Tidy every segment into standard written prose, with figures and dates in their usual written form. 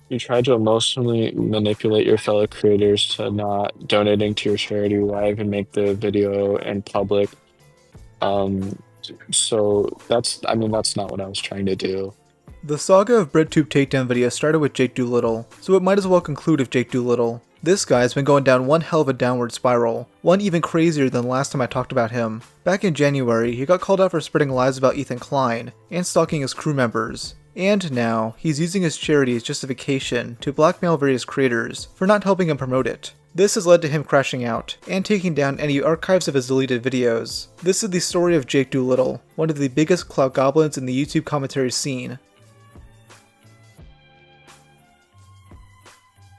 You try to emotionally manipulate your fellow creators to not donating to your charity live and make the video in public. Um, so I mean, that's not what I was trying to do. The saga of BreadTube takedown videos started with Jake Doolittle, so it might as well conclude with Jake Doolittle. This guy's been going down one hell of a downward spiral, one even crazier than the last time I talked about him. Back in January, he got called out for spreading lies about Ethan Klein, and stalking his crew members. And now, he's using his charity as justification to blackmail various creators for not helping him promote it. This has led to him crashing out, and taking down any archives of his deleted videos. This is the story of Jake Doolittle, one of the biggest clout goblins in the YouTube commentary scene.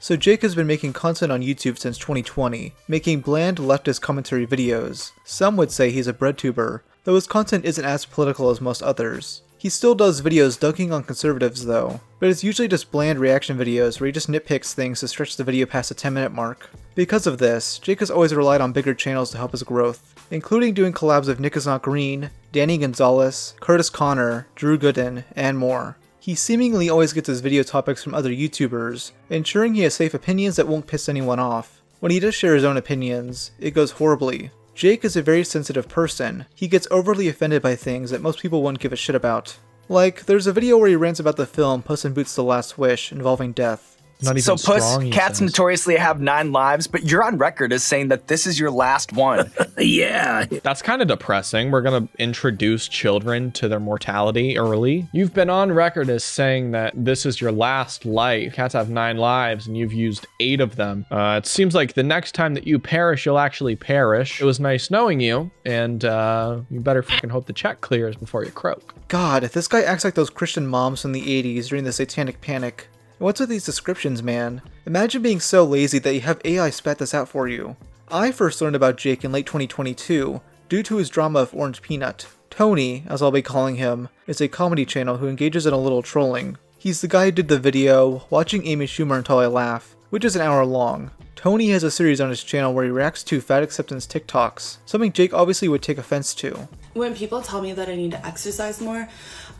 So Jake has been making content on YouTube since 2020, making bland leftist commentary videos. Some would say he's a breadtuber, though his content isn't as political as most others. He still does videos dunking on conservatives though, but it's usually just bland reaction videos where he just nitpicks things to stretch the video past the 10-minute mark. Because of this, Jake has always relied on bigger channels to help his growth, including doing collabs with Nick Is Not Green, Danny Gonzalez, Curtis Connor, Drew Gooden, and more. He seemingly always gets his video topics from other YouTubers, ensuring he has safe opinions that won't piss anyone off. When he does share his own opinions, it goes horribly. Jake is a very sensitive person. He gets overly offended by things that most people wouldn't give a shit about. Like, there's a video where he rants about the film Puss in Boots: The Last Wish involving death. Not even So Puss, strong, cats says. notoriously have 9 lives, but you're on record as saying that this is your last one. Yeah. That's kind of depressing. We're going to introduce children to their mortality early. You've been on record as saying that this is your last life. Cats have 9 lives and you've used 8 of them. It seems like the next time that you perish, you'll actually perish. It was nice knowing you, and you better fucking hope the check clears before you croak. God, this guy acts like those Christian moms from the 80s during the Satanic Panic. What's with these descriptions, man? Imagine being so lazy that you have AI spat this out for you. I first learned about Jake in late 2022, due to his drama of Orange Peanut. Tony, as I'll be calling him, is a comedy channel who engages in a little trolling. He's the guy who did the video, Watching Amy Schumer Until I Laugh, which is an hour long. Tony has a series on his channel where he reacts to fat acceptance TikToks, something Jake obviously would take offense to. When people tell me that I need to exercise more,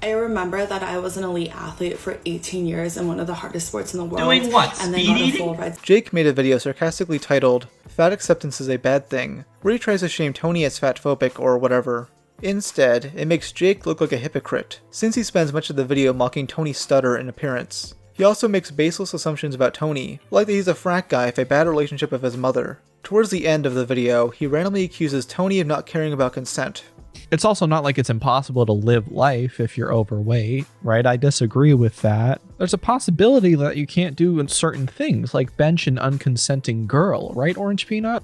I remember that I was an elite athlete for 18 years in one of the hardest sports in the world. Doing what? And then Speed got a eating? full ride. Jake made a video sarcastically titled, Fat Acceptance is a Bad Thing, where he tries to shame Tony as fatphobic or whatever. Instead, it makes Jake look like a hypocrite, since he spends much of the video mocking Tony's stutter and appearance. He also makes baseless assumptions about Tony, like that he's a frat guy with a bad relationship with his mother. Towards the end of the video, he randomly accuses Tony of not caring about consent. It's also not like it's impossible to live life if you're overweight, right? I disagree with that. There's a possibility that you can't do certain things, like bench an unconsenting girl, right, Orange Peanut?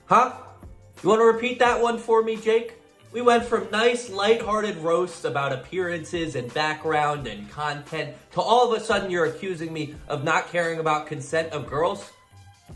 Huh? You want to repeat that one for me, Jake? We went from nice, lighthearted roasts about appearances and background and content to all of a sudden you're accusing me of not caring about consent of girls?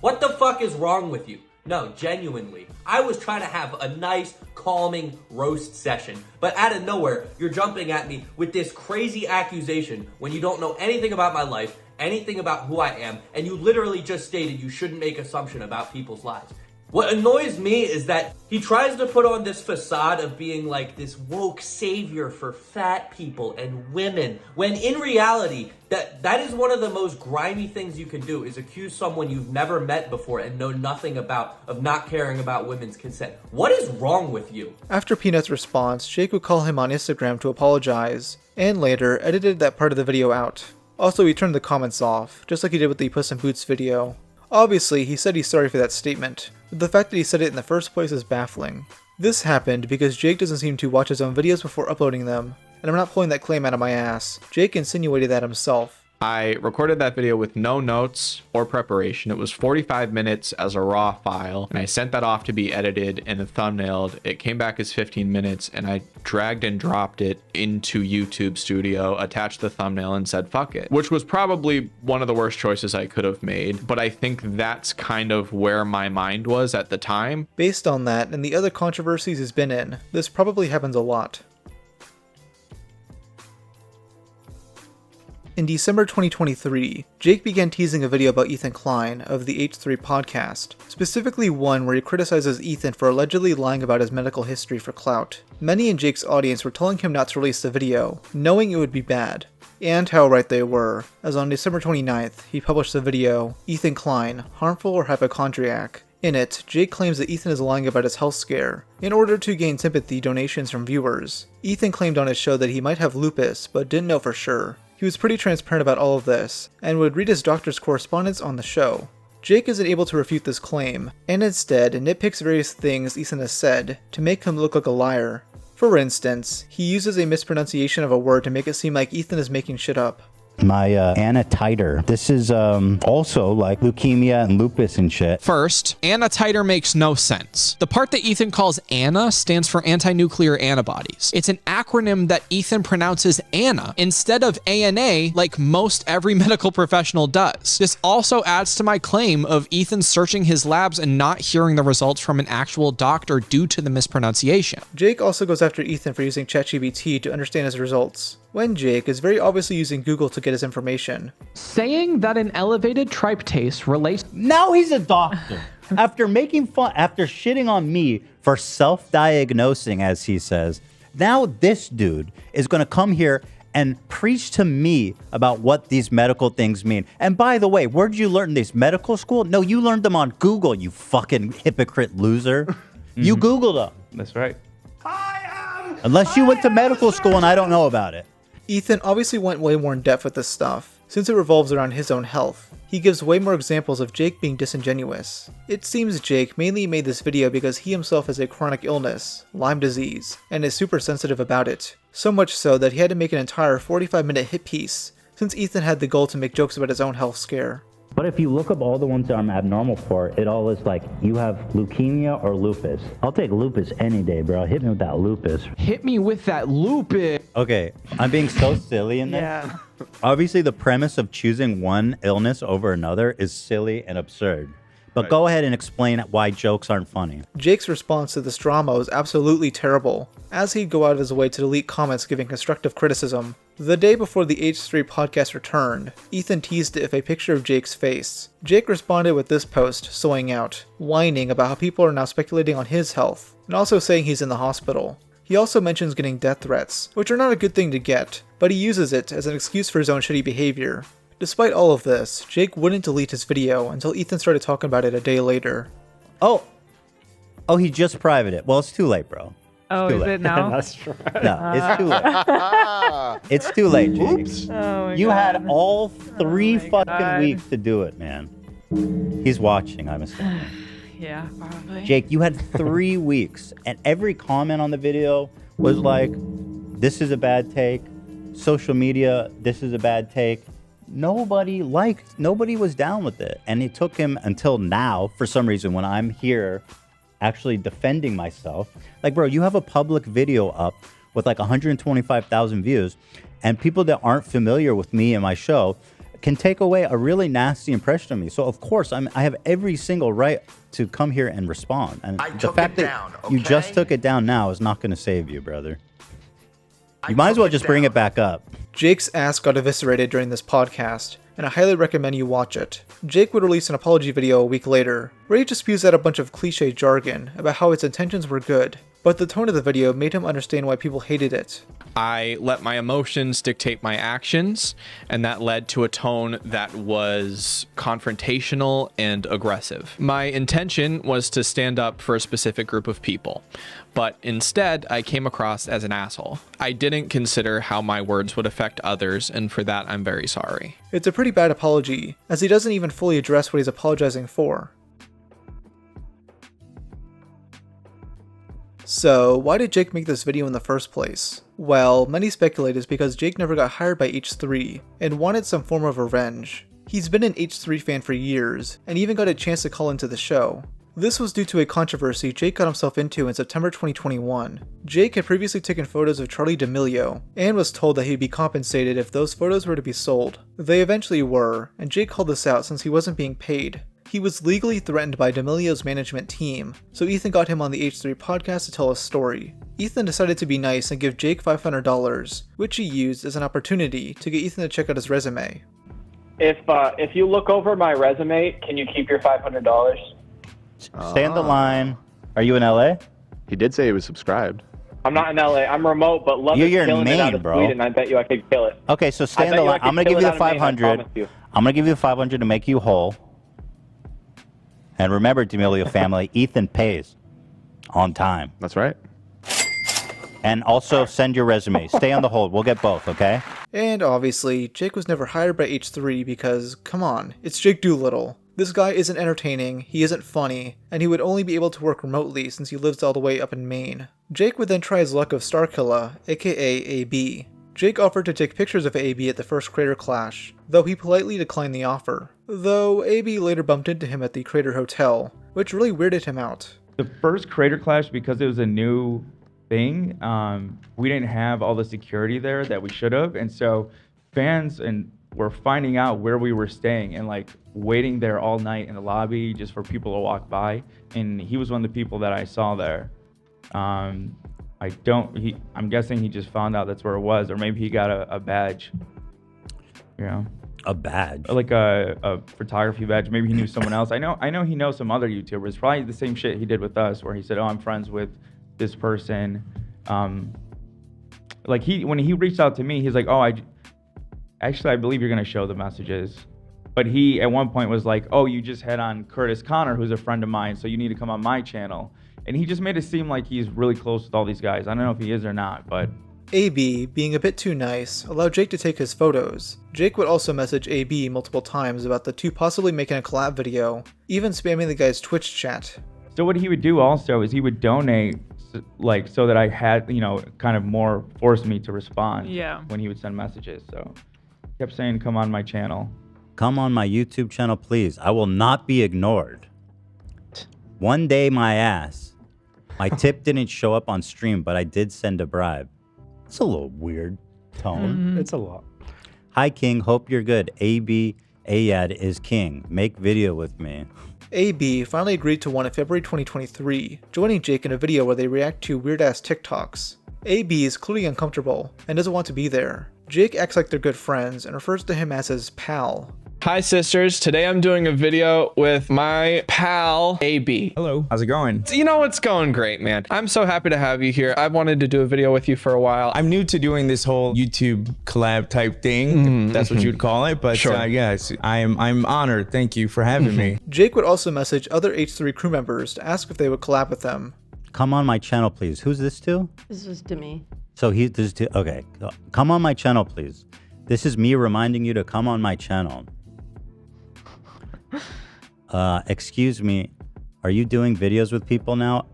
What the fuck is wrong with you? No, genuinely. I was trying to have a nice, calming roast session, but out of nowhere, you're jumping at me with this crazy accusation when you don't know anything about my life, anything about who I am, and you literally just stated you shouldn't make assumption about people's lives. What annoys me is that he tries to put on this facade of being like this woke savior for fat people and women, when in reality, that is one of the most grimy things you can do, is accuse someone you've never met before and know nothing about of not caring about women's consent. What is wrong with you? After Peanut's response, Jake would call him on Instagram to apologize, and later edited that part of the video out. Also, he turned the comments off, just like he did with the Puss in Boots video. Obviously, he said he's sorry for that statement, but the fact that he said it in the first place is baffling. This happened because Jake doesn't seem to watch his own videos before uploading them, and I'm not pulling that claim out of my ass. Jake insinuated that himself. I recorded that video with no notes or preparation. It was 45 minutes as a raw file, and I sent that off to be edited and thumbnailed. It came back as 15 minutes, and I dragged and dropped it into YouTube Studio, attached the thumbnail, and said, fuck it, which was probably one of the worst choices I could have made, but I think that's kind of where my mind was at the time. Based on that, and the other controversies he's been in, this probably happens a lot. In December 2023, Jake began teasing a video about Ethan Klein of the H3 podcast, specifically one where he criticizes Ethan for allegedly lying about his medical history for clout. Many in Jake's audience were telling him not to release the video, knowing it would be bad. And how right they were, as on December 29th, he published the video, Ethan Klein, Harmful or Hypochondriac. In it, Jake claims that Ethan is lying about his health scare, in order to gain sympathy donations from viewers. Ethan claimed on his show that he might have lupus, but didn't know for sure. He was pretty transparent about all of this, and would read his doctor's correspondence on the show. Jake isn't able to refute this claim, and instead nitpicks various things Ethan has said to make him look like a liar. For instance, he uses a mispronunciation of a word to make it seem like Ethan is making shit up. My Anna titer. This is also like leukemia and lupus and shit. First, Anna titer makes no sense. The part that Ethan calls Anna stands for anti-nuclear antibodies. It's an acronym that Ethan pronounces Anna instead of ANA like most every medical professional does. This also adds to my claim of Ethan searching his labs and not hearing the results from an actual doctor due to the mispronunciation. Jake also goes after Ethan for using ChatGPT to understand his results, when Jake is very obviously using Google to get his information. Saying that an elevated tryptase relates... Now he's a doctor. After making fun, after shitting on me for self-diagnosing, as he says, now this dude is going to come here and preach to me about what these medical things mean. And by the way, where'd you learn these? Medical school? No, you learned them on Google, you fucking hypocrite loser. You Googled them. That's right. Unless you went to medical school and I don't know about it. Ethan obviously went way more in depth with this stuff, since it revolves around his own health. He gives way more examples of Jake being disingenuous. It seems Jake mainly made this video because he himself has a chronic illness, Lyme disease, and is super sensitive about it. So much so that he had to make an entire 45-minute hit piece, since Ethan had the goal to make jokes about his own health scare. But if you look up all the ones that I'm abnormal for, it all is like, you have leukemia or lupus. I'll take lupus any day, bro. Hit me with that lupus. Hit me with that lupus. Okay, I'm being so silly in this. Yeah. Obviously, the premise of choosing one illness over another is silly and absurd. But go ahead and explain why jokes aren't funny. Jake's response to this drama was absolutely terrible, as he'd go out of his way to delete comments giving constructive criticism. The day before the H3 podcast returned, Ethan teased it with a picture of Jake's face. Jake responded with this post, soying out, whining about how people are now speculating on his health, and also saying he's in the hospital. He also mentions getting death threats, which are not a good thing to get, but he uses it as an excuse for his own shitty behavior. Despite all of this, Jake wouldn't delete his video until Ethan started talking about it a day later. Oh, he just privated it. Well, it's too late, bro. Oh, is it now? That's right. No, it's too late. It's too late, Jake. Oops. Oh you had all 3 fucking weeks to do it, man. He's watching, I'm assuming. Yeah, probably. Jake, you had 3 weeks, and every comment on the video was like, this is a bad take. Social media, this is a bad take. Nobody was down with it. And it took him until now, for some reason, when I'm here actually defending myself. Like, bro, you have a public video up with like 125,000 views, and people that aren't familiar with me and my show can take away a really nasty impression of me. So, of course, I have every single right to come here and respond. And the fact that you just took it down now is not going to save you, brother. You might as well just bring it back up. Jake's ass got eviscerated during this podcast, and I highly recommend you watch it. Jake would release an apology video a week later, where he just spews out a bunch of cliche jargon about how its intentions were good, but the tone of the video made him understand why people hated it. I let my emotions dictate my actions, and that led to a tone that was confrontational and aggressive. My intention was to stand up for a specific group of people, but instead I came across as an asshole. I didn't consider how my words would affect others, and for that I'm very sorry. It's a pretty bad apology, as he doesn't even fully address what he's apologizing for. So, why did Jake make this video in the first place? Well, many speculate it's because Jake never got hired by H3, and wanted some form of revenge. He's been an H3 fan for years, and even got a chance to call into the show. This was due to a controversy Jake got himself into in September 2021. Jake had previously taken photos of Charli D'Amelio, and was told that he'd be compensated if those photos were to be sold. They eventually were, and Jake called this out since he wasn't being paid. He was legally threatened by D'Amelio's management team, so Ethan got him on the H3 podcast to tell his story. Ethan decided to be nice and give Jake $500, which he used as an opportunity to get Ethan to check out his resume. If you look over my resume, can you keep your $500? Stay on the line. Are you in LA? He did say he was subscribed. I'm not in LA. I'm remote, but love You're is killing Maine, it out of bro. Sweden. I bet you I could kill it. Okay, so stay on the line. I'm gonna give you the 500. I'm gonna give you the 500 to make you whole. And remember, D'Amelio family, Ethan pays on time. That's right. And also send your resume. Stay on the hold. We'll get both, okay? And obviously, Jake was never hired by H3 because, come on, it's Jake Doolittle. This guy isn't entertaining, he isn't funny, and he would only be able to work remotely since he lives all the way up in Maine. Jake would then try his luck with Starkilla, aka AB. Jake offered to take pictures of AB at the first Crater Clash, though he politely declined the offer. Though AB later bumped into him at the Crater Hotel, which really weirded him out. The first Crater Clash, because it was a new thing, we didn't have all the security there that we should have, and so fans were finding out where we were staying and like waiting there all night in the lobby just for people to walk by, and he was one of the people that I saw there. I'm guessing he just found out that's where it was, or maybe he got a badge, you know. A badge? Like a photography badge. Maybe he knew someone else. I know he knows some other YouTubers. Probably the same shit he did with us, where he said, "Oh, I'm friends with this person." Like when he reached out to me, he's like, "Oh, I believe you're gonna show the messages." But he at one point was like, "Oh, you just had on Curtis Connor, who's a friend of mine, so you need to come on my channel." And he just made it seem like he's really close with all these guys. I don't know if he is or not, but AB, being a bit too nice, allowed Jake to take his photos. Jake would also message AB multiple times about the two possibly making a collab video, even spamming the guy's Twitch chat. So what he would do also is he would donate, like, so that I had, kind of more forced me to respond. Yeah. When he would send messages. So he kept saying, "Come on my channel. Come on my YouTube channel, please. I will not be ignored. One day, my ass. My tip didn't show up on stream, but I did send a bribe." It's a little weird tone. It's a lot. Hi, King. Hope you're good. AB Ayad is king. Make video with me. AB finally agreed to one in February 2023, joining Jake in a video where they react to weird-ass TikToks. AB is clearly uncomfortable and doesn't want to be there. Jake acts like they're good friends and refers to him as his pal. Hi sisters, today I'm doing a video with my pal, AB. Hello, how's it going? You know, it's going great, man. I'm so happy to have you here. I've wanted to do a video with you for a while. I'm new to doing this whole YouTube collab type thing. That's what you'd call it, but Sure. yes, I'm honored. Thank you for having me. Jake would also message other H3 crew members to ask if they would collab with them. Come on my channel, please. Who's this to? This was to me. So this is to, okay. Come on my channel, please. This is me reminding you to come on my channel. Excuse me, are you doing videos with people now?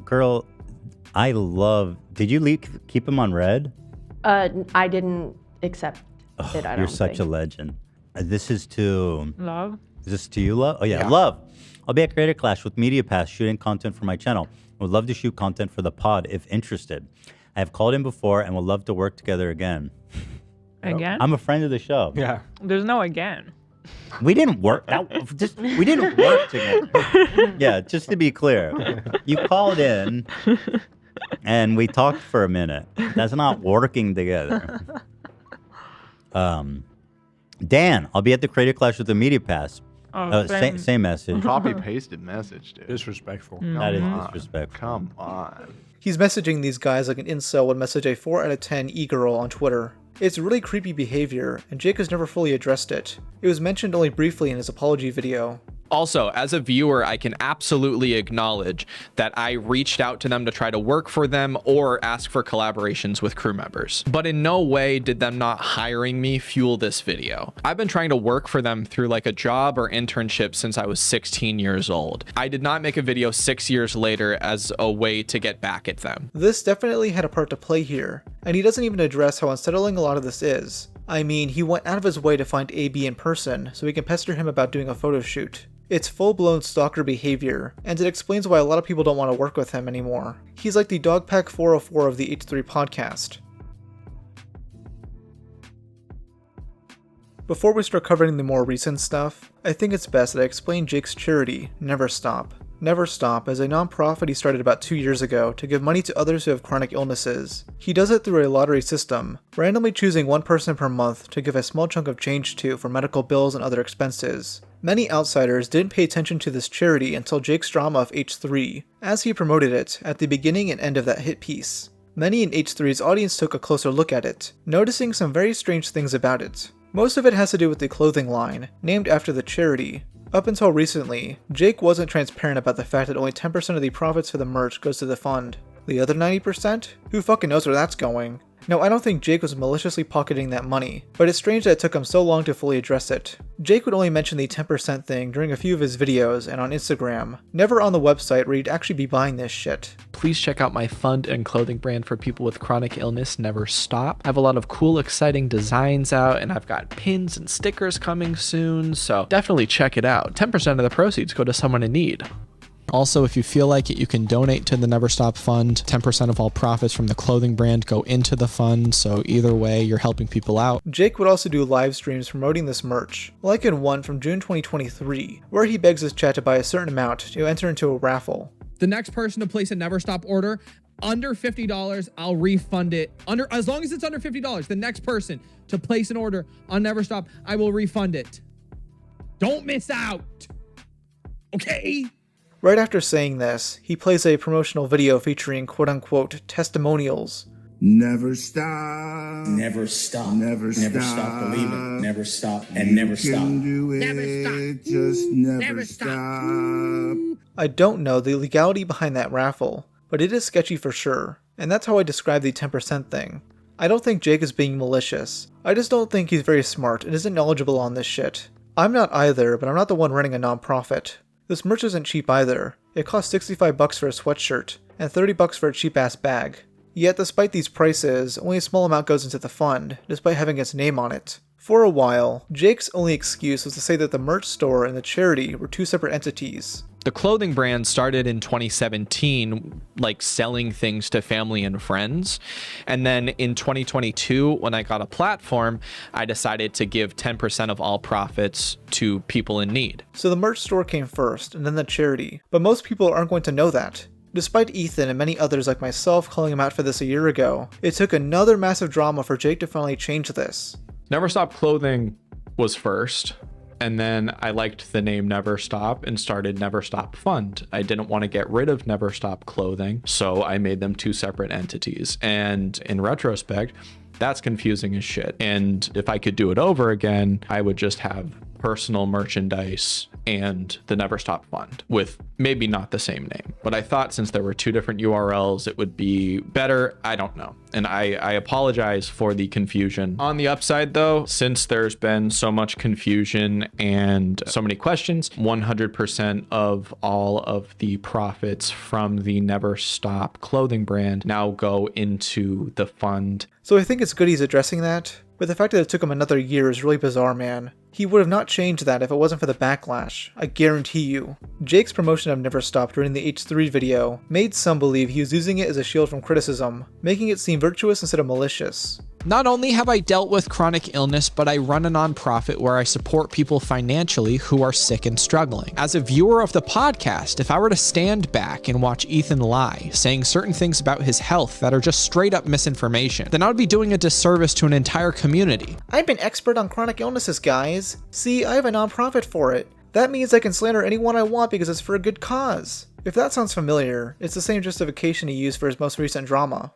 Girl, did you keep him on red? I didn't accept it. I don't You're such a think. legend. This is to... Love. Is this to you, Love? Oh yeah, Love. I'll be at Creator Clash with Media Pass shooting content for my channel. I would love to shoot content for the pod if interested. I have called in before and would love to work together again. Again? I'm a friend of the show. Yeah. There's no again. We didn't work. We didn't work together. Yeah, just to be clear, you called in and we talked for a minute. That's not working together. Dan, I'll be at the Creator Clash with the Media Pass. Same message. Copy pasted message, dude. Disrespectful. That is disrespectful. Come on. He's messaging these guys like an incel would message a 4 out of 10 e-girl on Twitter. It's really creepy behavior, and Jake has never fully addressed it. It was mentioned only briefly in his apology video. Also, as a viewer, I can absolutely acknowledge that I reached out to them to try to work for them or ask for collaborations with crew members. But in no way did them not hiring me fuel this video. I've been trying to work for them through like a job or internship since I was 16 years old. I did not make a video 6 years later as a way to get back at them. This definitely had a part to play here, and he doesn't even address how unsettling a lot of this is. I mean, he went out of his way to find AB in person so he can pester him about doing a photo shoot. It's full-blown stalker behavior, and it explains why a lot of people don't want to work with him anymore. He's like the Dogpack 404 of the H3 podcast. Before we start covering the more recent stuff, I think it's best that I explain Jake's charity, Never Stop. Never Stop is a non-profit he started about 2 years ago to give money to others who have chronic illnesses. He does it through a lottery system, randomly choosing one person per month to give a small chunk of change to for medical bills and other expenses. Many outsiders didn't pay attention to this charity until Jake's drama of H3, as he promoted it at the beginning and end of that hit piece. Many in H3's audience took a closer look at it, noticing some very strange things about it. Most of it has to do with the clothing line, named after the charity. Up until recently, Jake wasn't transparent about the fact that only 10% of the profits for the merch goes to the fund. The other 90%? Who fucking knows where that's going? Now, I don't think Jake was maliciously pocketing that money, but it's strange that it took him so long to fully address it. Jake would only mention the 10% thing during a few of his videos and on Instagram, never on the website where you'd actually be buying this shit. Please check out my fund and clothing brand for people with chronic illness, Never Stop. I have a lot of cool, exciting designs out, and I've got pins and stickers coming soon, so definitely check it out. 10% of the proceeds go to someone in need. Also, if you feel like it, you can donate to the Never Stop Fund. 10% of all profits from the clothing brand go into the fund, so either way, you're helping people out. Jake would also do live streams promoting this merch, like in one from June 2023, where he begs his chat to buy a certain amount to enter into a raffle. The next person to place a Never Stop order, under $50, I'll refund it. As long as it's under $50, the next person to place an order on Never Stop, I will refund it. Don't miss out. Okay? Right after saying this, he plays a promotional video featuring quote-unquote testimonials. Never stop. Never stop. Never stop. Never stop. Believe it. Never stop. And never stop. Do it. Never stop. Just never stop. I don't know the legality behind that raffle, but it is sketchy for sure, and that's how I describe the 10% thing. I don't think Jake is being malicious. I just don't think he's very smart and isn't knowledgeable on this shit. I'm not either, but I'm not the one running a non-profit. This merch isn't cheap either. It costs $65 for a sweatshirt, and $30 for a cheap-ass bag. Yet despite these prices, only a small amount goes into the fund, despite having its name on it. For a while, Jake's only excuse was to say that the merch store and the charity were two separate entities. The clothing brand started in 2017, like selling things to family and friends. And then in 2022, when I got a platform, I decided to give 10% of all profits to people in need. So the merch store came first, and then the charity. But most people aren't going to know that. Despite Ethan and many others like myself calling him out for this a year ago, it took another massive drama for Jake to finally change this. Never Stop Clothing was first. And then I liked the name Never Stop and started Never Stop Fund. I didn't want to get rid of Never Stop Clothing, so I made them two separate entities. And in retrospect, that's confusing as shit. And if I could do it over again, I would just have personal merchandise and the Never Stop Fund with maybe not the same name. But I thought since there were two different URLs, it would be better. I don't know. And I apologize for the confusion. On the upside though, since there's been so much confusion and so many questions, 100% of all of the profits from the Never Stop clothing brand now go into the fund. So I think it's good he's addressing that, but the fact that it took him another year is really bizarre, man. He would have not changed that if it wasn't for the backlash, I guarantee you. Jake's promotion of Never Stop during the H3 video made some believe he was using it as a shield from criticism, making it seem virtuous instead of malicious. Not only have I dealt with chronic illness, but I run a nonprofit where I support people financially who are sick and struggling. As a viewer of the podcast, if I were to stand back and watch Ethan lie, saying certain things about his health that are just straight up misinformation, then I would be doing a disservice to an entire community. I'm an expert on chronic illnesses, guys. See, I have a nonprofit for it. That means I can slander anyone I want because it's for a good cause. If that sounds familiar, it's the same justification he used for his most recent drama.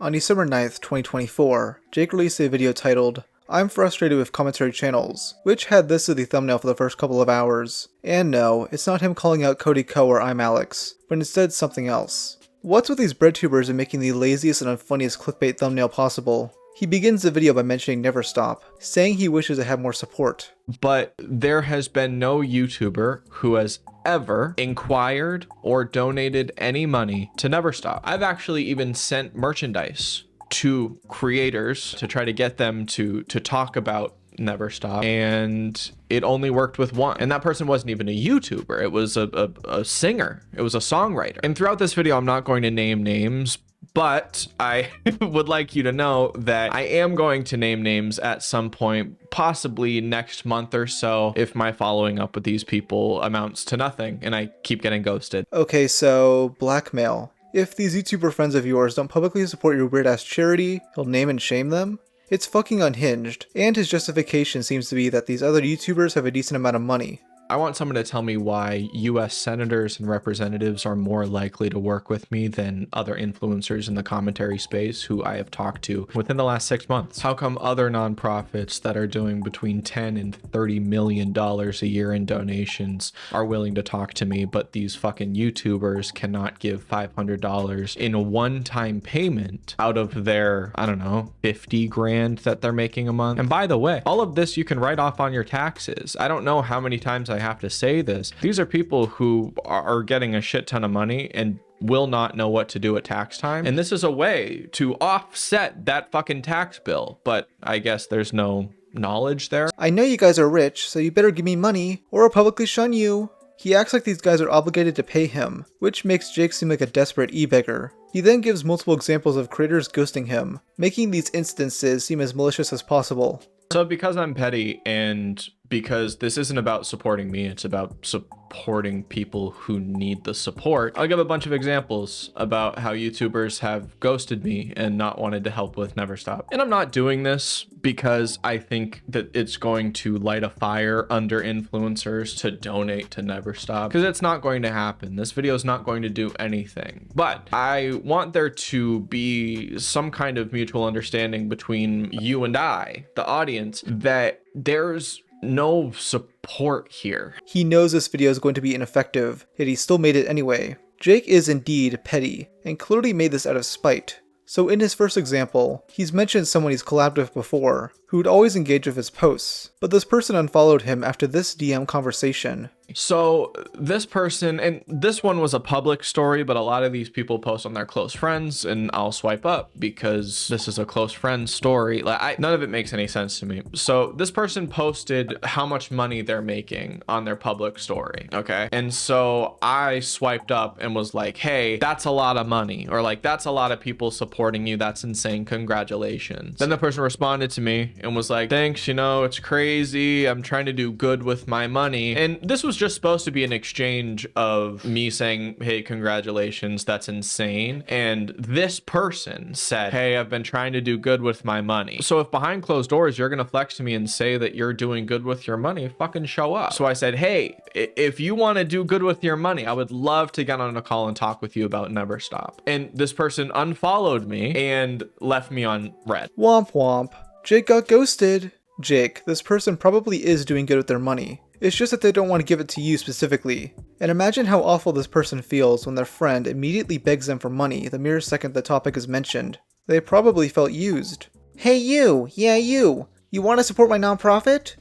On December 9th, 2024, Jake released a video titled, "I'm frustrated with commentary channels," which had this as the thumbnail for the first couple of hours. And no, it's not him calling out Cody Ko or I'm Alex, but instead something else. What's with these breadtubers and making the laziest and unfunniest clickbait thumbnail possible? He begins the video by mentioning Never Stop, saying he wishes to have more support. But there has been no YouTuber who has ever inquired or donated any money to Never Stop. I've actually even sent merchandise to creators to try to get them to talk about Never Stop, and it only worked with one, and that person wasn't even a YouTuber. It was a singer. It was a songwriter. And throughout this video, I'm not going to name names, but I would like you to know that I am going to name names at some point, possibly next month or so, if my following up with these people amounts to nothing and I keep getting ghosted. Okay, so blackmail. If these YouTuber friends of yours don't publicly support your weird-ass charity, he'll name and shame them? It's fucking unhinged, and his justification seems to be that these other YouTubers have a decent amount of money. I want someone to tell me why US senators and representatives are more likely to work with me than other influencers in the commentary space who I have talked to within the last 6 months. How come other nonprofits that are doing between $10 and $30 million a year in donations are willing to talk to me, but these fucking YouTubers cannot give $500 in a one-time payment out of their, I don't know, 50 grand that they're making a month? And by the way, all of this you can write off on your taxes. I don't know how many times I have to say this. These are people who are getting a shit ton of money and will not know what to do at tax time. And this is a way to offset that fucking tax bill. But I guess there's no knowledge there. I know you guys are rich, so you better give me money, or I'll publicly shun you. He acts like these guys are obligated to pay him, which makes Jake seem like a desperate e-beggar. He then gives multiple examples of creators ghosting him, making these instances seem as malicious as possible. So because I'm petty and because this isn't about supporting me, it's about supporting people who need the support, I'll give a bunch of examples about how YouTubers have ghosted me and not wanted to help with Never Stop. And I'm not doing this because I think that it's going to light a fire under influencers to donate to Never Stop, because it's not going to happen. This video is not going to do anything. But I want there to be some kind of mutual understanding between you and I, the audience, that there's no support here. He knows this video is going to be ineffective, yet he still made it anyway. Jake is indeed petty, and clearly made this out of spite. So in his first example, he's mentioned someone he's collabed with before, who would always engage with his posts, but this person unfollowed him after this DM conversation. So this person, and this one was a public story, but a lot of these people post on their close friends, and I'll swipe up because this is a close friend story. None of it makes any sense to me. So this person posted how much money they're making on their public story, okay? And so I swiped up and was like, hey, that's a lot of money, or like, that's a lot of people supporting you. That's insane. Congratulations. Then the person responded to me and was like, thanks, you know, it's crazy. I'm trying to do good with my money. And this was just supposed to be an exchange of me saying, hey, congratulations, that's insane. And this person said, hey, I've been trying to do good with my money. So if behind closed doors, you're going to flex to me and say that you're doing good with your money, fucking show up. So I said, hey, if you want to do good with your money, I would love to get on a call and talk with you about Never Stop. And this person unfollowed me and left me on red. Womp womp. Jake got ghosted. Jake, this person probably is doing good with their money. It's just that they don't want to give it to you specifically. And imagine how awful this person feels when their friend immediately begs them for money the mere second the topic is mentioned. They probably felt used. Hey you, yeah you want to support my nonprofit?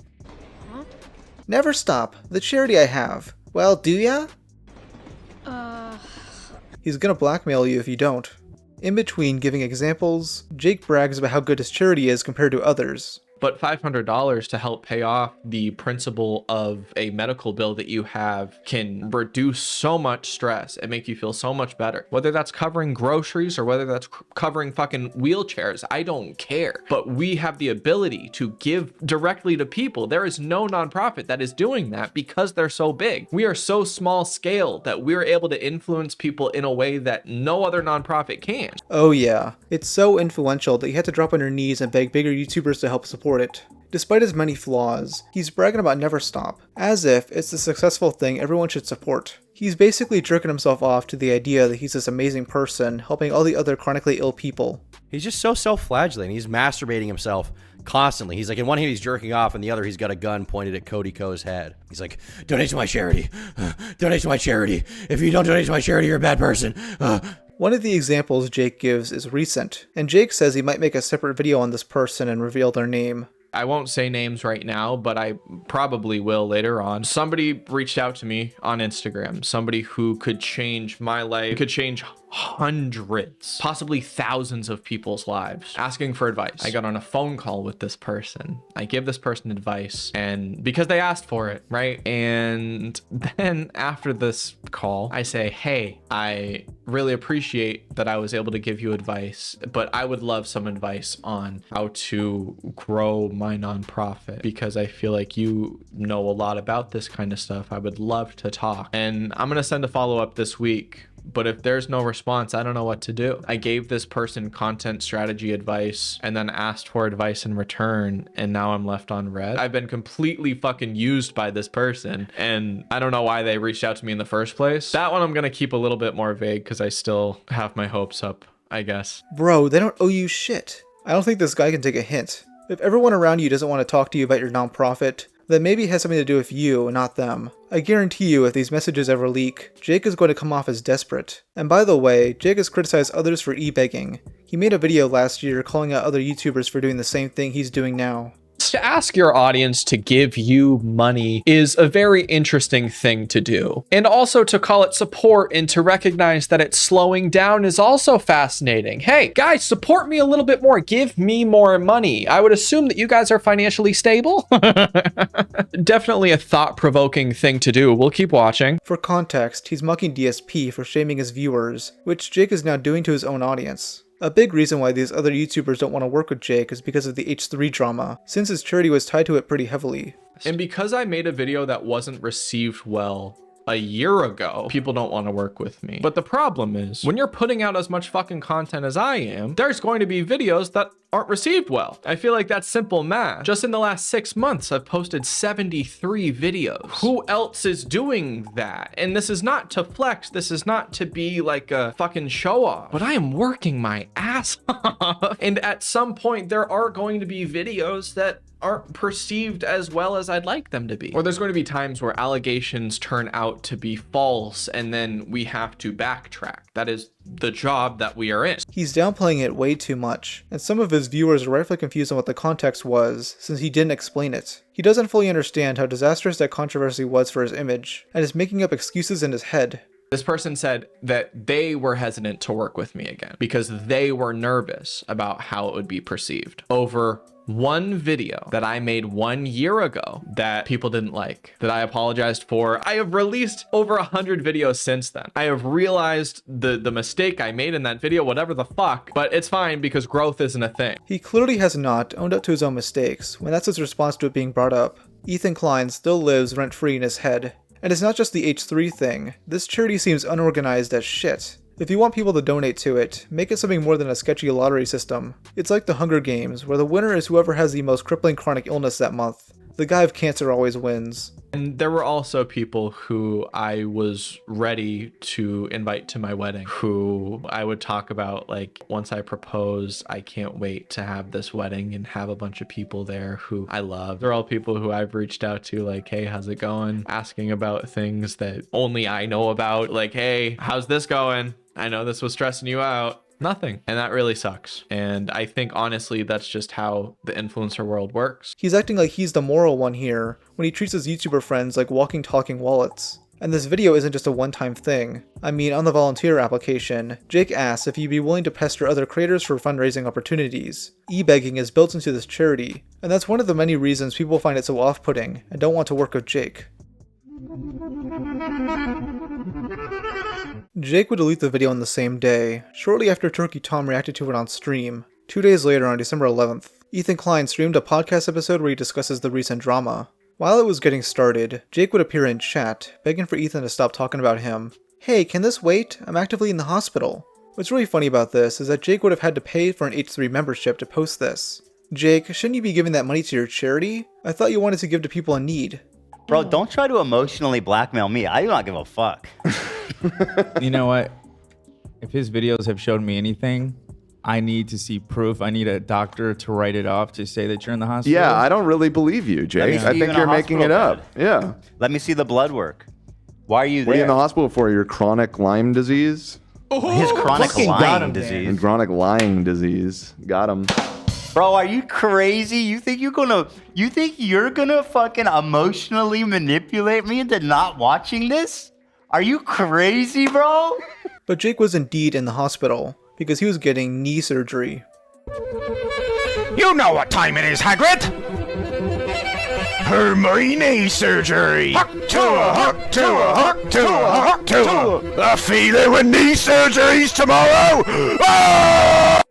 Huh? Never Stop, the charity I have. Well, do ya? He's gonna blackmail you if you don't. In between giving examples, Jake brags about how good his charity is compared to others. But $500 to help pay off the principal of a medical bill that you have can reduce so much stress and make you feel so much better. Whether that's covering groceries or whether that's covering fucking wheelchairs, I don't care. But we have the ability to give directly to people. There is no nonprofit that is doing that because they're so big. We are so small scale that we're able to influence people in a way that no other nonprofit can. Oh yeah, it's so influential that you had to drop on your knees and beg bigger YouTubers to help support it. Despite his many flaws, he's bragging about Never Stop, as if it's the successful thing everyone should support. He's basically jerking himself off to the idea that he's this amazing person helping all the other chronically ill people. He's just so self-flagellating. He's masturbating himself constantly. He's like, in one hand he's jerking off, and the other he's got a gun pointed at Cody Ko's head. He's like, donate to my charity. Donate to my charity. If you don't donate to my charity, you're a bad person. One of the examples Jake gives is recent, and Jake says he might make a separate video on this person and reveal their name. I won't say names right now, but I probably will later on. Somebody reached out to me on Instagram, somebody who could change my life, could change hundreds, possibly thousands of people's lives, asking for advice. I got on a phone call with this person. I give this person advice, and because they asked for it, right? And then after this call, I say, hey, I really appreciate that I was able to give you advice, but I would love some advice on how to grow my nonprofit because I feel like you know a lot about this kind of stuff. I would love to talk. And I'm gonna send a follow-up this week But if there's no response, I don't know what to do. I gave this person content strategy advice and then asked for advice in return, and now I'm left on red. I've been completely fucking used by this person, and I don't know why they reached out to me in the first place. That one I'm gonna keep a little bit more vague because I still have my hopes up, I guess. Bro, they don't owe you shit. I don't think this guy can take a hint. If everyone around you doesn't want to talk to you about your nonprofit, then maybe it has something to do with you and not them. I guarantee you if these messages ever leak, Jake is going to come off as desperate. And by the way, Jake has criticized others for e-begging. He made a video last year calling out other YouTubers for doing the same thing he's doing now. To ask your audience to give you money is a very interesting thing to do. And also to call it support and to recognize that it's slowing down is also fascinating. Hey, guys, support me a little bit more. Give me more money. I would assume that you guys are financially stable. Definitely a thought-provoking thing to do. We'll keep watching. For context, he's mocking DSP for shaming his viewers, which Jake is now doing to his own audience. A big reason why these other YouTubers don't want to work with Jake is because of the H3 drama, since his charity was tied to it pretty heavily. And because I made a video that wasn't received well a year ago, people don't want to work with me. But the problem is, when you're putting out as much fucking content as I am, there's going to be videos that aren't received well. I feel like that's simple math. Just in the last 6 months, I've posted 73 videos. Who else is doing that? And this is not to flex. This is not to be like a fucking show off, but I am working my ass off. And at some point, there are going to be videos that aren't perceived as well as I'd like them to be. Or there's going to be times where allegations turn out to be false and then we have to backtrack. That is the job that we are in. He's downplaying it way too much, and some of his viewers are rightfully confused on what the context was, since he didn't explain it. He doesn't fully understand how disastrous that controversy was for his image, and is making up excuses in his head. This person said that they were hesitant to work with me again because they were nervous about how it would be perceived over one video that I made 1 year ago that people didn't like, that I apologized for. I have released over 100 videos since then. I have realized the mistake I made in that video, whatever the fuck, but it's fine because growth isn't a thing. He clearly has not owned up to his own mistakes when that's his response to it being brought up. Ethan Klein still lives rent-free in his head. And it's not just the H3 thing. This charity seems unorganized as shit. If you want people to donate to it, make it something more than a sketchy lottery system. It's like the Hunger Games, where the winner is whoever has the most crippling chronic illness that month. The guy with cancer always wins. And there were also people who I was ready to invite to my wedding, who I would talk about, like, once I propose, I can't wait to have this wedding and have a bunch of people there who I love. They're all people who I've reached out to, like, hey, how's it going? Asking about things that only I know about, like, hey, how's this going? I know this was stressing you out. Nothing. And that really sucks. And I think honestly, that's just how the influencer world works. He's acting like he's the moral one here when he treats his YouTuber friends like walking, talking wallets. And this video isn't just a one-time thing. I mean, on the volunteer application, Jake asks if he'd be willing to pester other creators for fundraising opportunities. E-begging is built into this charity, and that's one of the many reasons people find it so off-putting and don't want to work with Jake. Jake would delete the video on the same day, shortly after Turkey Tom reacted to it on stream. 2 days later, on December 11th, Ethan Klein streamed a podcast episode where he discusses the recent drama. While it was getting started, Jake would appear in chat, begging for Ethan to stop talking about him. Hey, can this wait? I'm actively in the hospital. What's really funny about this is that Jake would have had to pay for an H3 membership to post this. Jake, shouldn't you be giving that money to your charity? I thought you wanted to give to people in need. Bro, don't try to emotionally blackmail me. I do not give a fuck. You know what? If his videos have shown me anything, I need to see proof. I need a doctor to write it off to say that you're in the hospital. Yeah, I don't really believe you, Jake. I think you're making it up. Yeah. Let me see the blood work. Why are you there? What are you in the hospital for? Your chronic Lyme disease? His chronic lying disease. And chronic lying disease. Got him. Bro, are you crazy? You think you're gonna fucking emotionally manipulate me into not watching this? Are you crazy, bro? But Jake was indeed in the hospital, because he was getting knee surgery. You know what time it is, Hagrid! Her my knee surgery! Huck to a huck to a huck to a huck to a! I feel it with knee surgeries tomorrow! Ah!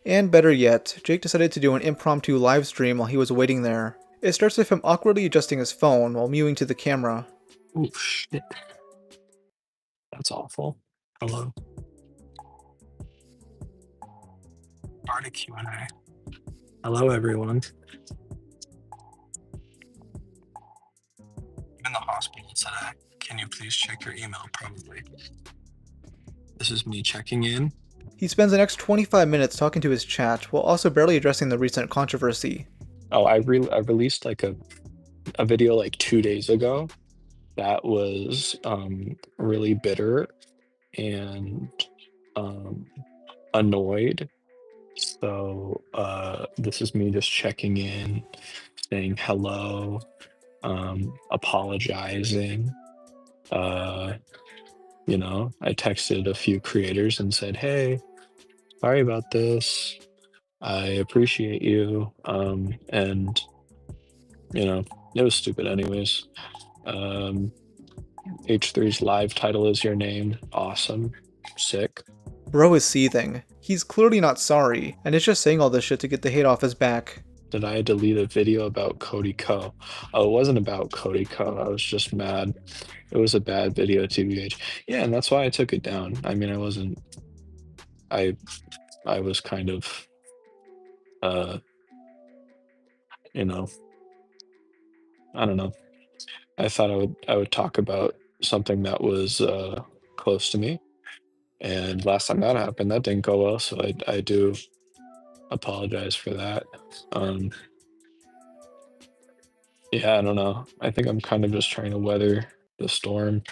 And better yet, Jake decided to do an impromptu live stream while he was waiting there. It starts with him awkwardly adjusting his phone while mewing to the camera. Oh shit. That's awful. Hello. Start a Q&A. Hello, everyone. I'm in the hospital today. Can you please check your email? Probably. This is me checking in. He spends the next 25 minutes talking to his chat while also barely addressing the recent controversy. Oh, I released like a video like 2 days ago that was really bitter and annoyed. So this is me just checking in, saying hello, apologizing. You know, I texted a few creators and said, hey, sorry about this. I appreciate you. And you know, it was stupid anyways. H3's live title is your name. Awesome. Sick. Bro is seething. He's clearly not sorry, and is just saying all this shit to get the hate off his back. Did I delete a video about Cody Co? Oh, it wasn't about Cody Co. I was just mad. It was a bad video, TBH. Yeah, and that's why I took it down. I mean, I was kind of, you know, I don't know. I thought I would talk about something that was close to me. And last time that happened, that didn't go well. So I do apologize for that. Yeah, I don't know. I think I'm kind of just trying to weather the storm.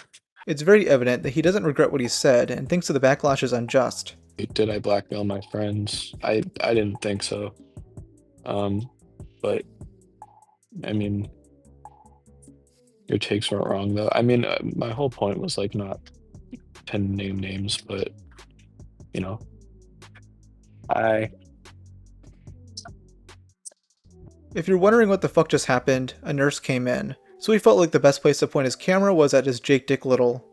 It's very evident that he doesn't regret what he said and thinks that the backlash is unjust. Did I blackmail my friends? I didn't think so. But I mean, your takes weren't wrong though. I mean, my whole point was like not to name names, but you know, If you're wondering what the fuck just happened, a nurse came in, so he felt like the best place to point his camera was at his Jake Dick Little.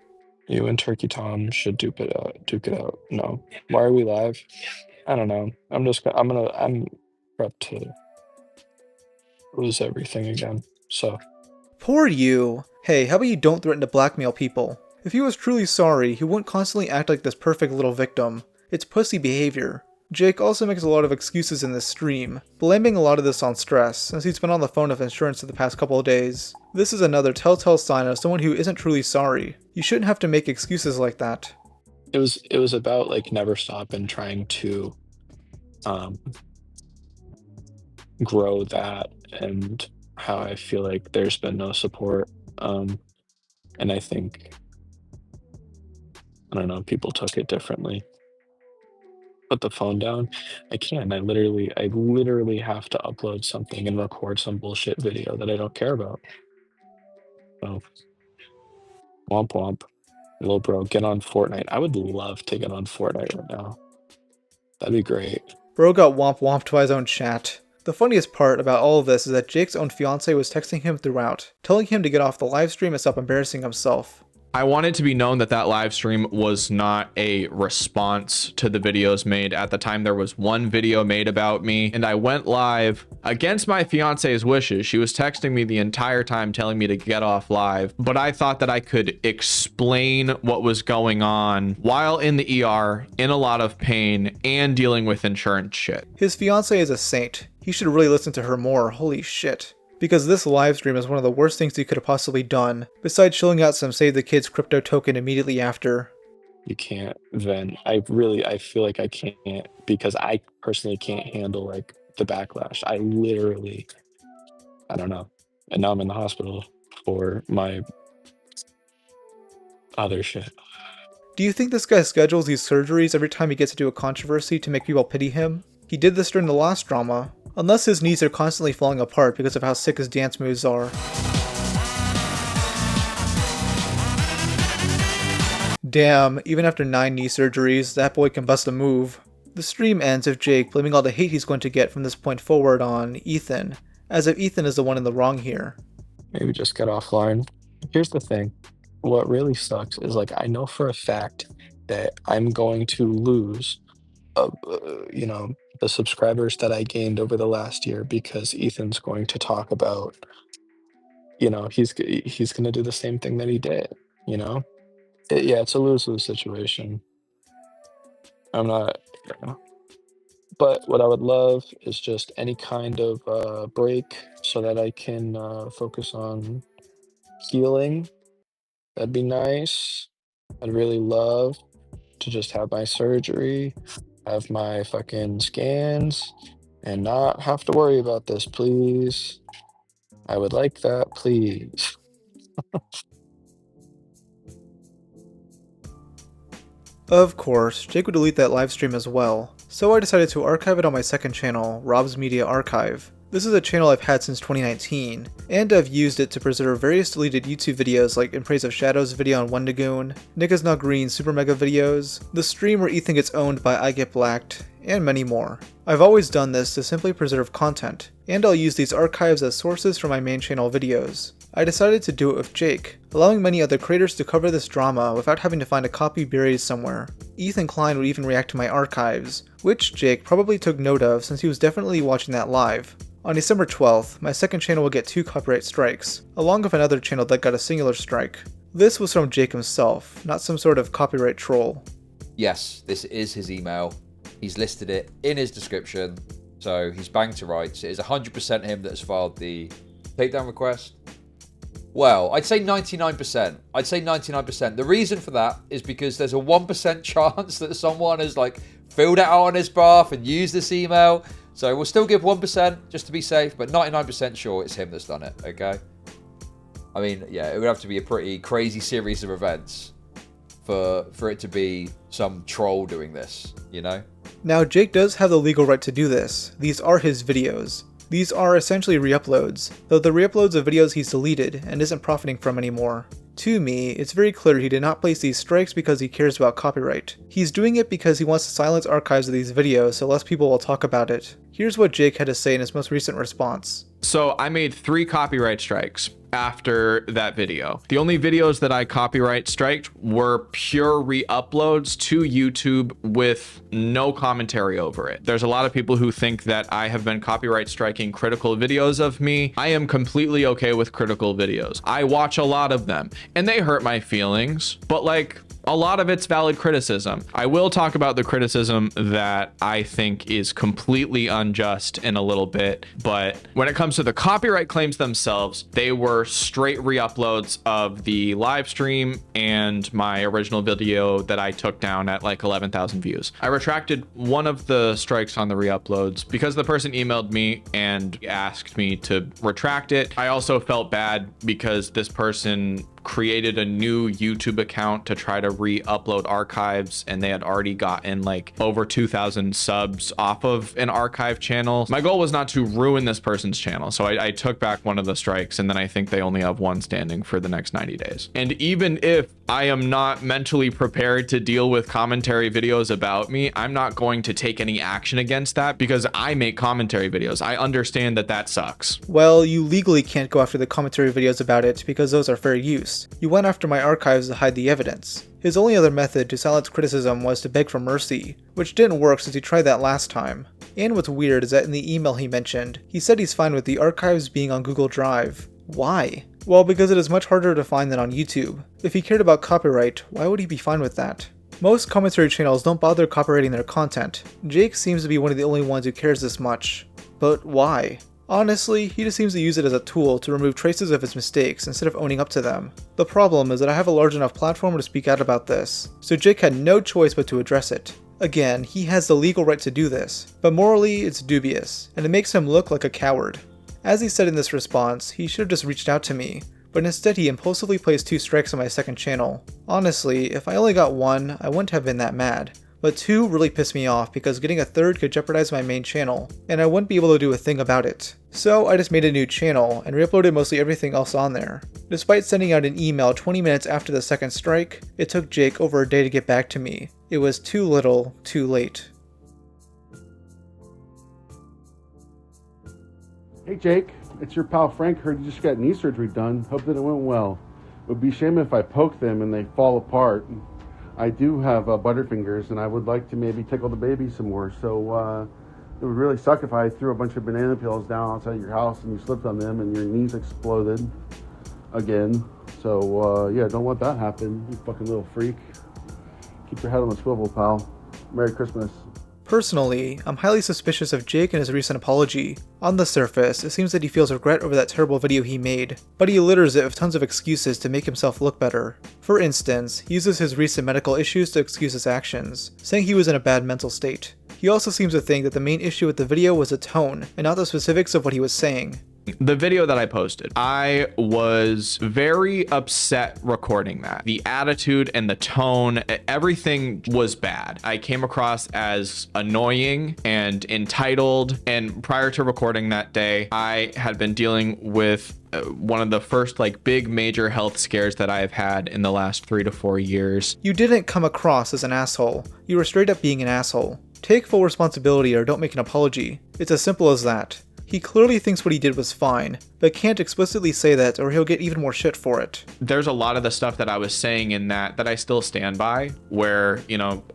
You and Turkey Tom should duke it out. No. Why are we live? I don't know. I'm prepped to lose everything again. So. Poor you. Hey, how about you don't threaten to blackmail people? If he was truly sorry, he wouldn't constantly act like this perfect little victim. It's pussy behavior. Jake also makes a lot of excuses in this stream, blaming a lot of this on stress, since he's been on the phone with insurance for the past couple of days. This is another telltale sign of someone who isn't truly sorry. You shouldn't have to make excuses like that. It was about like never stop and trying to grow that, and how I feel like there's been no support. And I think, I don't know, people took it differently. Put the phone down. I can't. I literally have to upload something and record some bullshit video that I don't care about. So, womp womp. Little bro, get on Fortnite. I would love to get on Fortnite right now. That'd be great. Bro got womp womped by his own chat. The funniest part about all of this is that Jake's own fiance was texting him throughout, telling him to get off the live stream and stop embarrassing himself. I want it to be known that that live stream was not a response to the videos made. At the time, there was one video made about me, and I went live against my fiance's wishes. She was texting me the entire time telling me to get off live, but I thought that I could explain what was going on while in the ER, in a lot of pain, and dealing with insurance shit. His fiance is a saint. He should really listen to her more, holy shit. Because this livestream is one of the worst things he could have possibly done, besides shilling out some Save the Kids crypto token immediately after. You can't vent. I feel like I can't, because I personally can't handle like the backlash. I don't know. And now I'm in the hospital for my other shit. Do you think this guy schedules these surgeries every time he gets into a controversy to make people pity him? He did this during the last drama. Unless his knees are constantly falling apart because of how sick his dance moves are. Damn, even after 9 knee surgeries, that boy can bust a move. The stream ends with Jake blaming all the hate he's going to get from this point forward on Ethan, as if Ethan is the one in the wrong here. Maybe just get offline. Here's the thing. What really sucks is like I know for a fact that I'm going to lose you know, the subscribers that I gained over the last year, because Ethan's going to talk about, you know, he's going to do the same thing that he did, you know? Yeah, it's a lose-lose situation. I'm not. But what I would love is just any kind of break so that I can focus on healing. That'd be nice. I'd really love to just have my surgery, have my fucking scans, and not have to worry about this, please. I would like that, please. Of course, Jake would delete that live stream as well, so I decided to archive it on my second channel, Rob's Media Archive. This is a channel I've had since 2019, and I've used it to preserve various deleted YouTube videos like In Praise of Shadows video on Wendigoon, Niggas Not Green Super Mega videos, the stream where Ethan gets owned by I Get Blacked, and many more. I've always done this to simply preserve content, and I'll use these archives as sources for my main channel videos. I decided to do it with Jake, allowing many other creators to cover this drama without having to find a copy buried somewhere. Ethan Klein would even react to my archives, which Jake probably took note of since he was definitely watching that live. On December 12th, my second channel will get 2 copyright strikes, along with another channel that got a singular strike. This was from Jake himself, not some sort of copyright troll. Yes, this is his email. He's listed it in his description, so he's banged to rights. It is 100% him that has filed the takedown request. Well, I'd say 99%. I'd say 99%. The reason for that is because there's a 1% chance that someone has filled it out on his behalf and used this email. So we'll still give 1% just to be safe, but 99% sure it's him that's done it, okay? I mean, yeah, it would have to be a pretty crazy series of events for it to be some troll doing this, you know? Now, Jake does have the legal right to do this. These are his videos. These are essentially re-uploads, though the re-uploads of videos he's deleted and isn't profiting from anymore. To me, it's very clear he did not place these strikes because he cares about copyright. He's doing it because he wants to silence archives of these videos so less people will talk about it. Here's what Jake had to say in his most recent response. So I made 3 copyright strikes after that video. The only videos that I copyright striked were pure re-uploads to YouTube with no commentary over it. There's a lot of people who think that I have been copyright striking critical videos of me. I am completely okay with critical videos. I watch a lot of them and they hurt my feelings, but a lot of it's valid criticism. I will talk about the criticism that I think is completely unjust in a little bit, but when it comes to the copyright claims themselves, they were straight re-uploads of the live stream and my original video that I took down at 11,000 views. I retracted one of the strikes on the re-uploads because the person emailed me and asked me to retract it. I also felt bad because this person created a new YouTube account to try to re-upload archives, and they had already gotten over 2,000 subs off of an archive channel. My goal was not to ruin this person's channel, so I took back one of the strikes, and then I think they only have one standing for the next 90 days. And even if I am not mentally prepared to deal with commentary videos about me, I'm not going to take any action against that because I make commentary videos. I understand that that sucks. Well, you legally can't go after the commentary videos about it because those are fair use. You went after my archives to hide the evidence. His only other method to silence criticism was to beg for mercy, which didn't work since he tried that last time. And what's weird is that in the email he mentioned, he said he's fine with the archives being on Google Drive. Why? Well, because it is much harder to find than on YouTube. If he cared about copyright, why would he be fine with that? Most commentary channels don't bother copyrighting their content. Jake seems to be one of the only ones who cares this much. But why? Honestly, he just seems to use it as a tool to remove traces of his mistakes instead of owning up to them. The problem is that I have a large enough platform to speak out about this, so Jake had no choice but to address it. Again, he has the legal right to do this, but morally it's dubious, and it makes him look like a coward. As he said in this response, he should have just reached out to me, but instead he impulsively placed 2 strikes on my second channel. Honestly, if I only got 1, I wouldn't have been that mad. But 2 really pissed me off because getting a 3rd could jeopardize my main channel, and I wouldn't be able to do a thing about it. So I just made a new channel and re-uploaded mostly everything else on there. Despite sending out an email 20 minutes after the second strike, it took Jake over a day to get back to me. It was too little, too late. Hey Jake, it's your pal Frank. Heard you just got knee surgery done. Hope that it went well. It would be a shame if I poke them and they fall apart. I do have butterfingers, and I would like to maybe tickle the baby some more. So it would really suck if I threw a bunch of banana peels down outside your house and you slipped on them and your knees exploded again. So yeah, don't let that happen, you fucking little freak. Keep your head on the swivel, pal. Merry Christmas. Personally, I'm highly suspicious of Jake and his recent apology. On the surface, it seems that he feels regret over that terrible video he made, but he litters it with tons of excuses to make himself look better. For instance, he uses his recent medical issues to excuse his actions, saying he was in a bad mental state. He also seems to think that the main issue with the video was the tone, and not the specifics of what he was saying. The video that I posted, I was very upset recording that. The attitude and the tone, everything was bad. I came across as annoying and entitled, and prior to recording that day, I had been dealing with one of the first big major health scares that I have had in the last 3 to 4 years. You didn't come across as an asshole. You were straight up being an asshole. Take full responsibility or don't make an apology. It's as simple as that. He clearly thinks what he did was fine, but can't explicitly say that or he'll get even more shit for it. There's a lot of the stuff that I was saying in that I still stand by, where,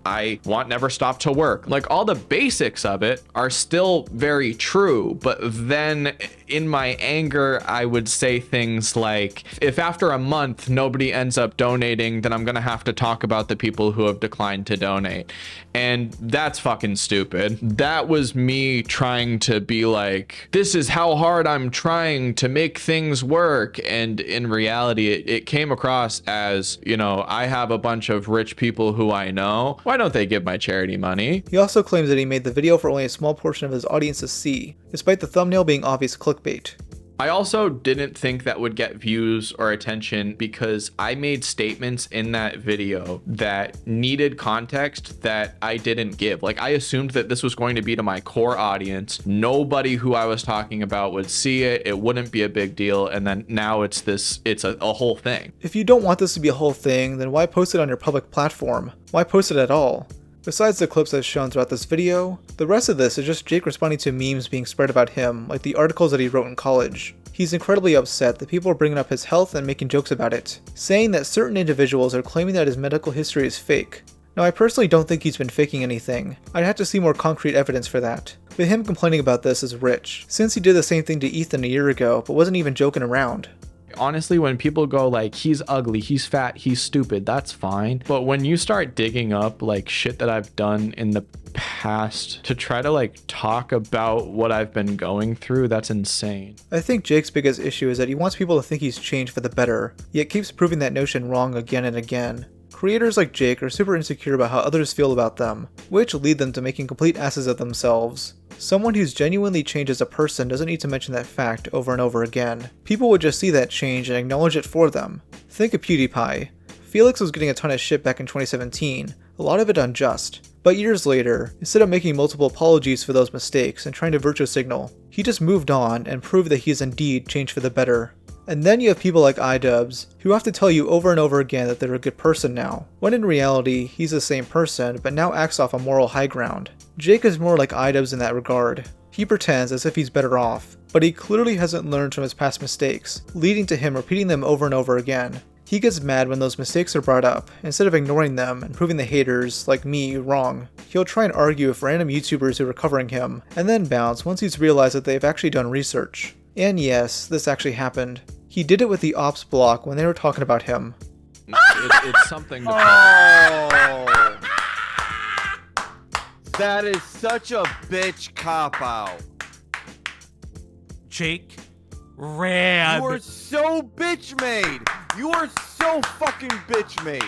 I want never stop to work. All the basics of it are still very true, but then in my anger, I would say things like, if after a month nobody ends up donating, then I'm gonna have to talk about the people who have declined to donate. And that's fucking stupid. That was me trying to be like, this is how hard I'm trying to make things work. And in reality, it came across as, I have a bunch of rich people who I know. Why don't they give my charity money? He also claims that he made the video for only a small portion of his audience to see, despite the thumbnail being obvious clickbait. I also didn't think that would get views or attention because I made statements in that video that needed context that I didn't give. I assumed that this was going to be to my core audience. Nobody who I was talking about would see it. It wouldn't be a big deal. And then now it's a whole thing. If you don't want this to be a whole thing, then why post it on your public platform? Why post it at all? Besides the clips as shown throughout this video, the rest of this is just Jake responding to memes being spread about him, like the articles that he wrote in college. He's incredibly upset that people are bringing up his health and making jokes about it, saying that certain individuals are claiming that his medical history is fake. Now, I personally don't think he's been faking anything. I'd have to see more concrete evidence for that. But him complaining about this is rich, since he did the same thing to Ethan a year ago, but wasn't even joking around. Honestly, when people go he's ugly, he's fat, he's stupid, that's fine. But when you start digging up shit that I've done in the past to try to talk about what I've been going through, that's insane. I think Jake's biggest issue is that he wants people to think he's changed for the better, yet keeps proving that notion wrong again and again. Creators like Jake are super insecure about how others feel about them, which lead them to making complete asses of themselves. Someone who's genuinely changed as a person doesn't need to mention that fact over and over again. People would just see that change and acknowledge it for them. Think of PewDiePie. Felix was getting a ton of shit back in 2017, a lot of it unjust. But years later, instead of making multiple apologies for those mistakes and trying to virtue signal, he just moved on and proved that he has indeed changed for the better. And then you have people like iDubbbz, who have to tell you over and over again that they're a good person now, when in reality, he's the same person, but now acts off a moral high ground. Jake is more like iDubbbz in that regard. He pretends as if he's better off, but he clearly hasn't learned from his past mistakes, leading to him repeating them over and over again. He gets mad when those mistakes are brought up, instead of ignoring them and proving the haters, like me, wrong. He'll try and argue with random YouTubers who are covering him, and then bounce once he's realized that they've actually done research. And yes, this actually happened. He did it with the Opps block when they were talking about him. It's something to That is such a bitch cop-out. Jake ran. You are so bitch-made. You are so fucking bitch-made.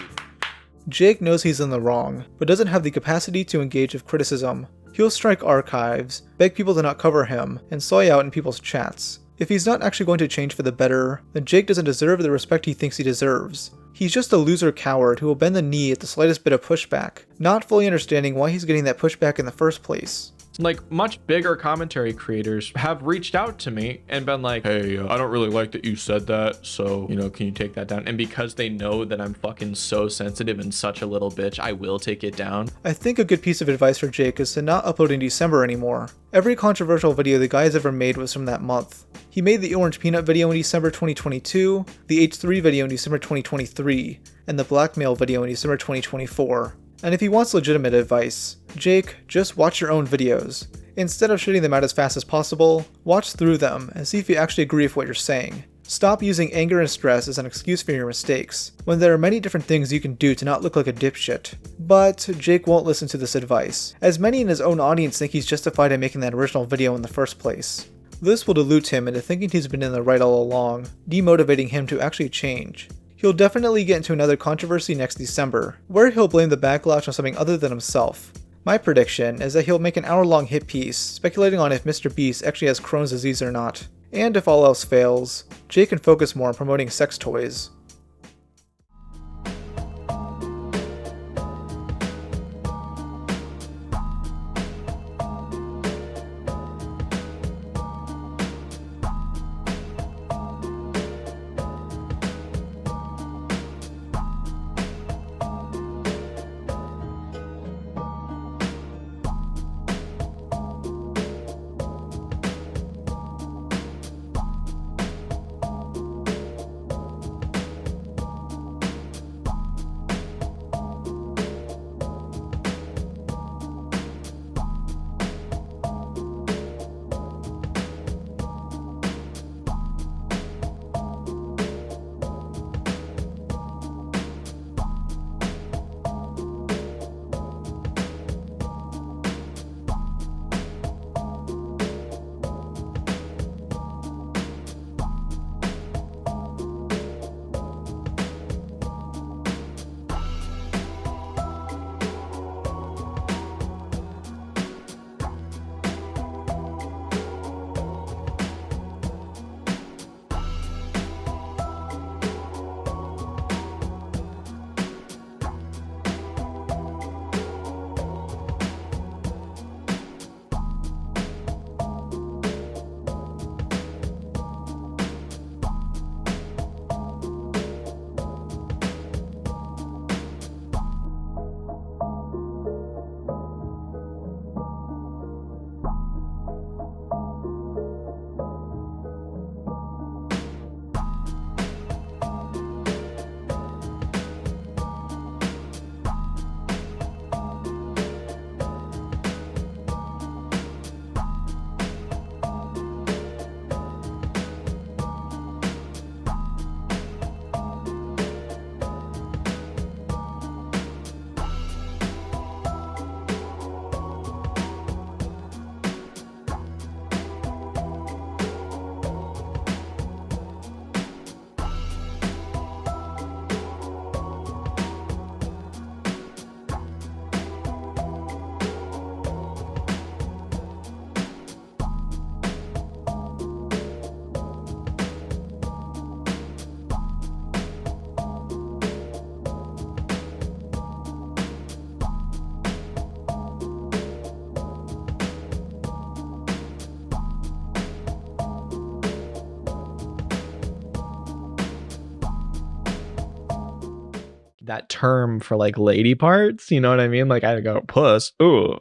Jake knows he's in the wrong, but doesn't have the capacity to engage with criticism. He'll strike archives, beg people to not cover him, and soy out in people's chats. If he's not actually going to change for the better, then Jake doesn't deserve the respect he thinks he deserves. He's just a loser coward who will bend the knee at the slightest bit of pushback, not fully understanding why he's getting that pushback in the first place. Much bigger commentary creators have reached out to me and been like, hey, I don't really like that you said that, so, can you take that down? And because they know that I'm fucking so sensitive and such a little bitch, I will take it down. I think a good piece of advice for Jake is to not upload in December anymore. Every controversial video the guy has ever made was from that month. He made the Orange Peanut video in December 2022, the H3 video in December 2023, and the Blackmail video in December 2024. And if he wants legitimate advice, Jake, just watch your own videos. Instead of shitting them out as fast as possible, watch through them and see if you actually agree with what you're saying. Stop using anger and stress as an excuse for your mistakes, when there are many different things you can do to not look like a dipshit. But Jake won't listen to this advice, as many in his own audience think he's justified in making that original video in the first place. This will delude him into thinking he's been in the right all along, demotivating him to actually change. He'll definitely get into another controversy next December, where he'll blame the backlash on something other than himself. My prediction is that he'll make an hour-long hit piece, speculating on if Mr. Beast actually has Crohn's disease or not. And if all else fails, Jake can focus more on promoting sex toys. That term for like lady parts, you know what I mean? Like I go puss. Ooh,